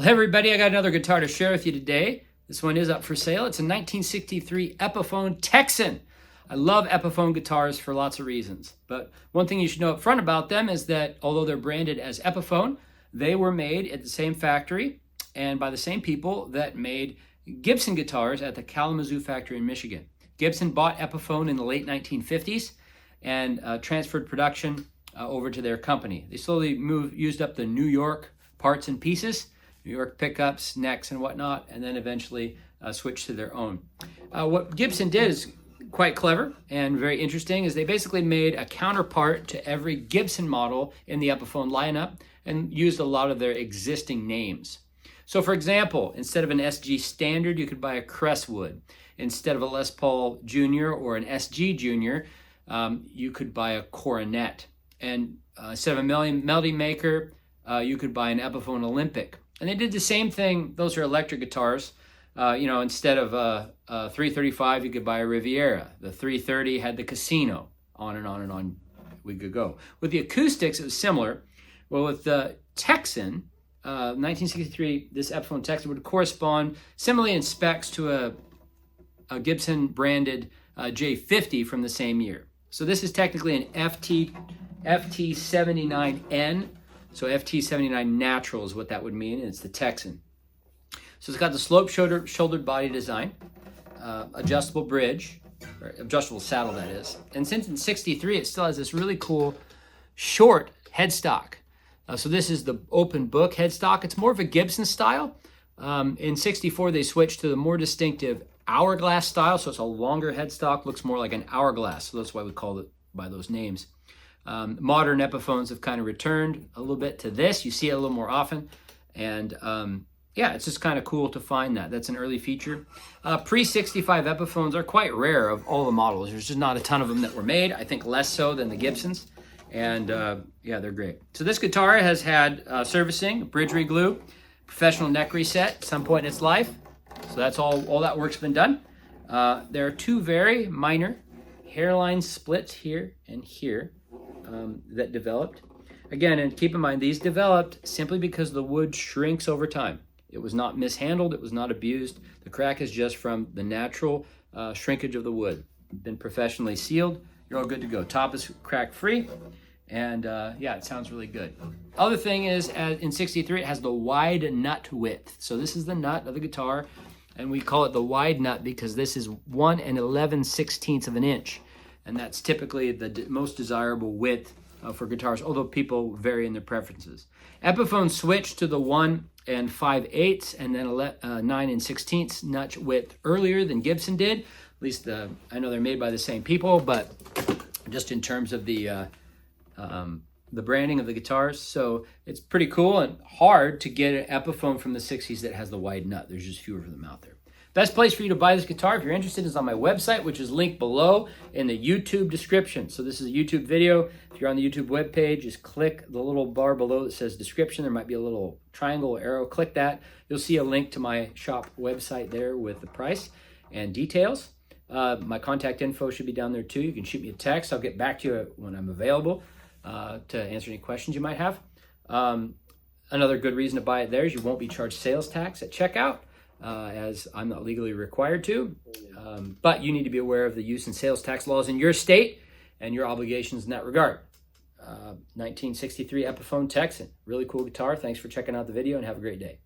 Hey everybody, I got another guitar to share with you today. This one is up for sale. It's a 1963 Epiphone Texan. I love Epiphone guitars for lots of reasons, but one thing you should know up front about them is that although they're branded as Epiphone, they were made at the same factory and by the same people that made Gibson guitars at the Kalamazoo factory in Michigan. Gibson bought Epiphone in the late 1950s and transferred production over to their company. They slowly used up the New York parts and pieces, New York pickups, necks, and whatnot, and then eventually switched to their own. What Gibson did is quite clever and very interesting, is they basically made a counterpart to every Gibson model in the Epiphone lineup and used a lot of their existing names. So for example, instead of an SG Standard, you could buy a Crestwood. Instead of a Les Paul Jr. or an SG Jr., you could buy a Coronet. And instead of a Melody Maker, you could buy an Epiphone Olympic. And they did the same thing. Those are electric guitars. Instead of a 335, you could buy a Riviera. The 330 had the Casino. On and on and on we could go. With the acoustics, it was similar. Well, with the Texan, 1963, this Epiphone Texan would correspond similarly in specs to a Gibson branded J50 from the same year. So this is technically an FT-79N. So FT-79 Natural is what that would mean, and it's the Texan. So it's got the slope shouldered body design, adjustable bridge, or adjustable saddle that is. And since in 63, it still has this really cool short headstock. So this is the open book headstock. It's more of a Gibson style. In 64, they switched to the more distinctive hourglass style. So it's a longer headstock, looks more like an hourglass. So that's why we call it by those names. Modern Epiphones have kind of returned a little bit to this. You see it a little more often. And yeah, it's just kind of cool to find that. That's an early feature. Pre-65 Epiphones are quite rare of all the models. There's just not a ton of them that were made. I think less so than the Gibsons. And yeah, they're great. So this guitar has had servicing, bridge reglue, professional neck reset at some point in its life. So that's all that work's been done. There are two very minor hairline splits here and here that developed. Again, and keep in mind, these developed simply because the wood shrinks over time. It was not mishandled. It was not abused. The crack is just from the natural shrinkage of the wood. Been professionally sealed. You're all good to go. Top is crack free. And yeah, it sounds really good. Other thing is, in 63, it has the wide nut width. So this is the nut of the guitar, and we call it the wide nut because this is 1 11/16 of an inch. And that's typically the most desirable width for guitars, although people vary in their preferences. Epiphone switched to the 1 5/8 and then 9 16 nut width earlier than Gibson did. At least I know they're made by the same people, but just in terms of the branding of the guitars. So it's pretty cool and hard to get an Epiphone from the 60s that has the wide nut. There's just fewer of them out there. Best place for you to buy this guitar, if you're interested, is on my website, which is linked below in the YouTube description. So this is a YouTube video. If you're on the YouTube webpage, just click the little bar below that says description. There might be a little triangle or arrow. Click that. You'll see a link to my shop website there with the price and details. My contact info should be down there too. You can shoot me a text. I'll get back to you when I'm available to answer any questions you might have. Another good reason to buy it there is you won't be charged sales tax at checkout. As I'm not legally required to, but you need to be aware of the use and sales tax laws in your state and your obligations in that regard. 1963 Epiphone Texan, really cool guitar. Thanks for checking out the video and have a great day.